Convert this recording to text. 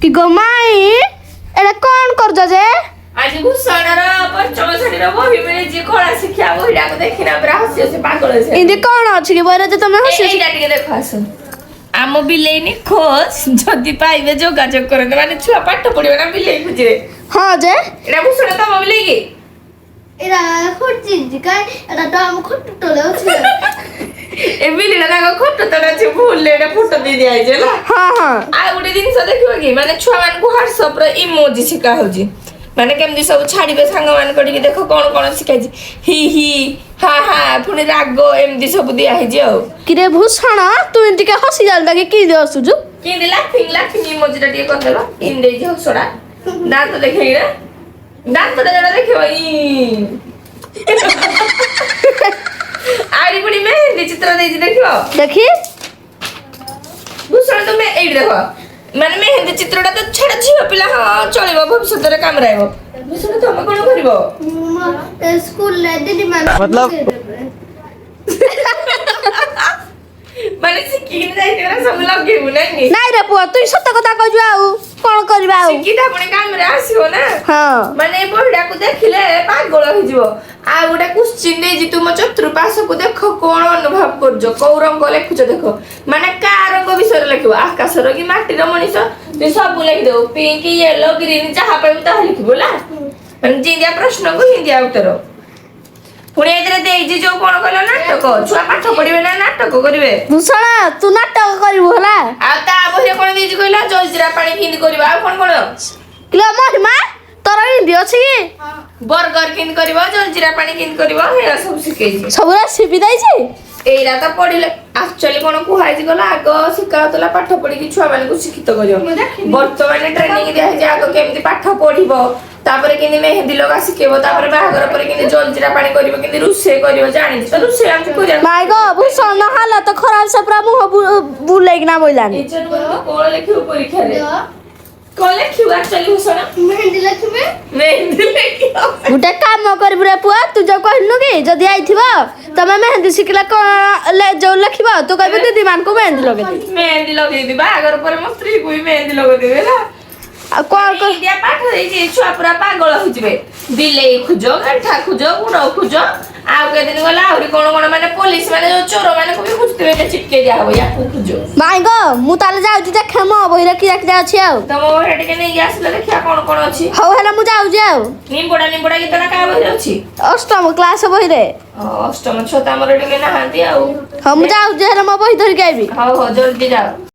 कि गमाई एटा कौन कर जे आज भूषणर पंचम श्रेणीर बही मिली कला शिक्षा बहीटा को देखिना पूरा हसी हसी पागल है इंदे कौन अछि कि बरे जे तुम हसी एटा टिके देखो आसो आम बिलेइनी खोज जदि पाइबे जोगाजोग करते माने छुआ पाठ पढिबे ना बिलेइ खुजिबे हां जे एटा भूषण तम बिलेइ की एरा खोटि जिका एटा त हम खोटु टले अछि ए बिलेइना ना खोट तडा छि भूल लेडा फोटो दे दिया जे ला हां हां आ गुटे दिन से देखिबो की माने छुआ मान को व्हाट्सएप रे इमोजी सिका होजी माने केमदी सब छाड़ीबे सांग मान कडी देखो कोन कोन सिकाई ही ही हा हा पुनी रागो एमदी सब दिया है जे कि रे भूषण तू इंति के हसी जालदा के की दे सुजु किंदी लाफिंग इमोजी टा टिके कर देबा किंदे जे हसडा दांत देखै रे दांत टा जडा देखिबो ई आरी पुनी मेहंदी चित्र देई देखिबो देखी भूषण तुम एई देखो माने मेहंदी चित्रटा तो छड़ा झियो पिला हां चलिबो भविष्य रे काम रहइबो भूषण तुम कोन करिवो स्कूल ले दीदी मान मतलब माने सिकिन जाइते ना सब लगेबो नहीं नाइ रे पुआ तू सत्य कथा कहजु आउ कोन करबा आउ सिकिटा पुनी काम रे आसीबो ना हां माने बहिडा को देखिले पागल हो जिवो आ गोटे क्वेश्चन दे जी तुम चतुर्पाश को देखो कोन अनुभव करजो को रंग लेखुछ देखो माने का रंग विषय लेखिबो आकाश रो कि माटी रो मनीष तू सब लिख दो पिंक येलो ग्रीन जहा पे ता लिखिबो ला माने जिंदिया प्रश्न को हिंदिया उत्तर पुणी एतरे देई जी जो कोन कहलो नाटक छुआ पाठ पढिबे ना नाटक करिवे भूषण तू नाटक करिवो होला आ ता बहिरे कोन देई जी कहला जलजीरा पानी किंद करबा आ कोन कोन किलो महिमा तोर इंदि अछि बर्गर किंद करबा जलजीरा पानी किंद करबा हेरा सब सिखै छी सब रेसिपी दै छी एइरा तो पढ़िले एक्चुअली कोन कुहाई जी गला आगो शिकायतला पाठ पढी कि छुआ माने को शिक्षित करियो वर्तमान ट्रेनिंग दिया जे आगो केमति पाठ पढिबो तापरे किनि मेहंदी लगा सिखेबो तापरे बाहागर परे किनि जलजीरा पानी करिवो किनि रुसे करिवो जानि त रुसे हम करिया माय गो भूषण नहाला तो खराब से पूरा मुंह बुलेक ना बोइलानी टीचर कोन लेखियो परीक्षा रे कोन लेखियो एक्चुअली हुसना मेहंदी लखमे मेहंदी लेखियो गुटे काम कर रे पुआ तू जो कहनु कि जदी आइथिबो तमे मेहंदी सिखला को ले जो लखिबो तू कहबे दीदी मान को मेहंदी लगे दे मेहंदी लगे दी बाहागर परे मो स्त्री को मेहंदी लगे देबे ना आ कोन को इंडिया पाठ देई जे छुआ पूरा पागल हो जिवे बिलेई खुजो गंठा खुजो गुड़ खुजो आउ के दिन गला आउरी कोन कोन माने पुलिस माने जो चोर माने को भी खुजते बे चिपके दिया हो या खुजो माय गो मु ताले जाउ जे खेम बहिरा की जा अछि आउ तम हेड के नै आसले देखिया कोन कोन अछि हौ हेला मु जाउ जे आउ निम्बोडा गीत ना का बहि अछि अष्टम क्लास बहिरे अष्टम छता मोर हेड के ना हांती आउ हम जाउ जे हेला म बहि धरि के आइबी हो जल्दी जाओ